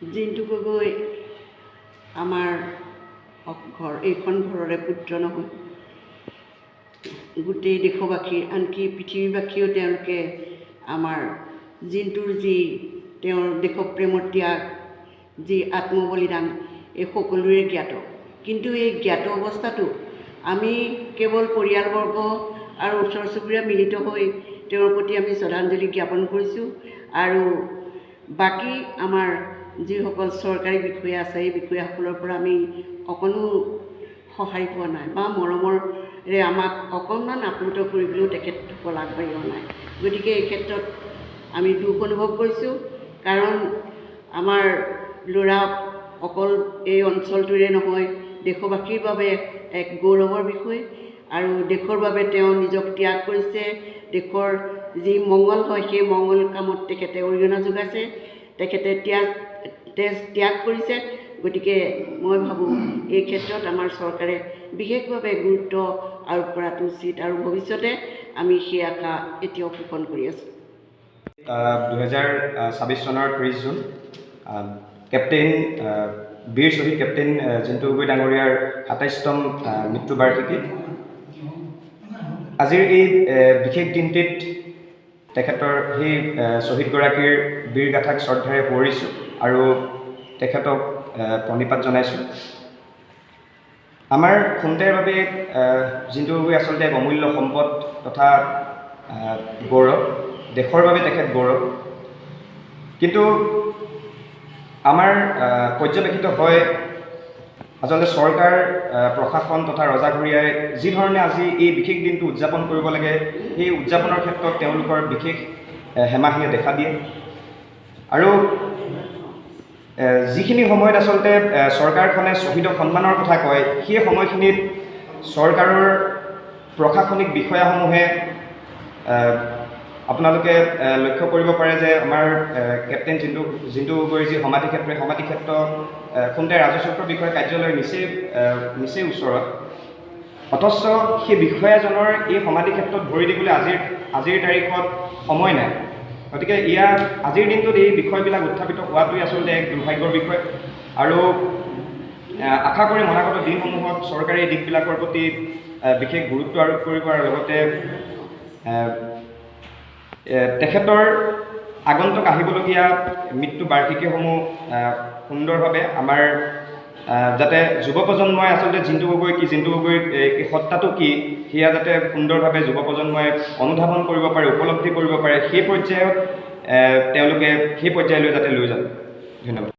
জিন্তু গগৈ আমাৰ এইখন ঘৰৰে পুত্ৰ নহয়, গোটেই দেশবাসী আনকি পৃথিৱীবাসীয়েও তেওঁলোকে আমাৰ জিন্তুৰ যি তেওঁৰ দেশপ্ৰেমৰ ত্যাগ, যি আত্মবলিদান, এই সকলোৰে জ্ঞাত। কিন্তু এই জ্ঞাত অৱস্থাটো আমি কেৱল পৰিয়ালবৰ্গ আৰু ওচৰ চুবুৰীয়া মিলিত হৈ তেওঁৰ প্ৰতি আমি শ্ৰদ্ধাঞ্জলি জ্ঞাপন কৰিছোঁ। আৰু বাকী আমাৰ যিসকল চৰকাৰী বিষয়া আছে, এই বিষয়াসকলৰ পৰা আমি অকণো সহায় পোৱা নাই বা মৰমৰে আমাক অকণমান আপ্লুত কৰিবলৈও তেখেতসকল আগবাঢ়ি অহা নাই। গতিকে এই ক্ষেত্ৰত আমি দুখ অনুভৱ কৰিছোঁ, কাৰণ আমাৰ ল'ৰা অকল এই অঞ্চলটোৰে নহয়, দেশবাসীৰ বাবে এক গৌৰৱৰ বিষয়। আৰু দেশৰ বাবে তেওঁ নিজক ত্যাগ কৰিছে, দেশৰ যি মংগল হয় সেই মংগল কামত তেখেতে অৰিহণা যোগাইছে, তেখেতে তেজ ত্যাগ কৰিছে। গতিকে মই ভাবোঁ এই ক্ষেত্ৰত আমাৰ চৰকাৰে বিশেষভাৱে গুৰুত্ব আৰোপ কৰাটো উচিত, আৰু ভৱিষ্যতে আমি সেই আশা এতিয়াও পোষণ কৰি আছোঁ। 2026 চনৰ 30 জুন কেপ্টেইন বীৰ শ্বহীদ কেপ্টেইন জিন্তু গগৈ ডাঙৰীয়াৰ 27তম মৃত্যুবাৰ্ষিকী। আজিৰ এই বিশেষ দিনটিত তেখেতৰ সেই শ্বহীদগৰাকীৰ বীৰগাথাক শ্ৰদ্ধাৰে সোঁৱৰিছোঁ আৰু তেখেতক প্ৰণিপাত জনাইছোঁ। আমাৰ খুন্তেৰ বাবে জিন্তু গগৈ আচলতে এক অমূল্য সম্পদ তথা গৌৰৱ, দেশৰ বাবে তেখেত গৌৰৱ। কিন্তু আমাৰ পৰ্যবেক্ষিত হয় আচলতে চৰকাৰ, প্ৰশাসন তথা ৰজাঘৰীয়াই যি ধৰণে আজি এই বিশেষ দিনটো উদযাপন কৰিব লাগে, সেই উদযাপনৰ ক্ষেত্ৰত তেওঁলোকৰ বিশেষ হেমাহিয়ে দেখা দিয়ে। আৰু যিখিনি সময়ত আচলতে চৰকাৰখনে শ্বহীদক সন্মানৰ কথা কয়, সেই সময়খিনিত চৰকাৰৰ প্ৰশাসনিক বিষয়াসমূহে আপোনালোকে লক্ষ্য কৰিব পাৰে যে আমাৰ কেপ্টেইন জিন্তু গগৈৰ যি সমাধিক্ষেত্ৰ, এই সমাধিক্ষেত্ৰ খুন্তে ৰাজচক্ৰ বিষয়া কাৰ্যালয়ৰ নিচেই ওচৰত। অথচ সেই বিষয়াজনৰ এই সমাধিক্ষেত্ৰত ভৰি দিবলৈ আজিৰ তাৰিখত সময় নাই। গতিকে আজিৰ দিনটোত এই বিষয়বিলাক উত্থাপিত হোৱাটোৱে আচলতে এক দুৰ্ভাগ্যৰ বিষয়। আৰু আশা কৰি অনাগত দিনসমূহত চৰকাৰে এই দিশবিলাকৰ প্ৰতি বিশেষ গুৰুত্ব আৰোপ কৰিব, আৰু লগতে তেখেতৰ আগন্তুক আহিবলগীয়া মৃত্যু বাৰ্ষিকীসমূহ সুন্দৰভাৱে আমাৰ যাতে যুৱ প্ৰজন্মই আচলতে জিন্তু গগৈৰ এই সত্তাটো কি, সেয়া যাতে সুন্দৰভাৱে যুৱ প্ৰজন্মই অনুধাৱন কৰিব পাৰে, উপলব্ধি কৰিব পাৰে, সেই পৰ্যায়ত তেওঁলোকে সেই পৰ্যায়লৈ যাতে লৈ যাব। ধন্যবাদ।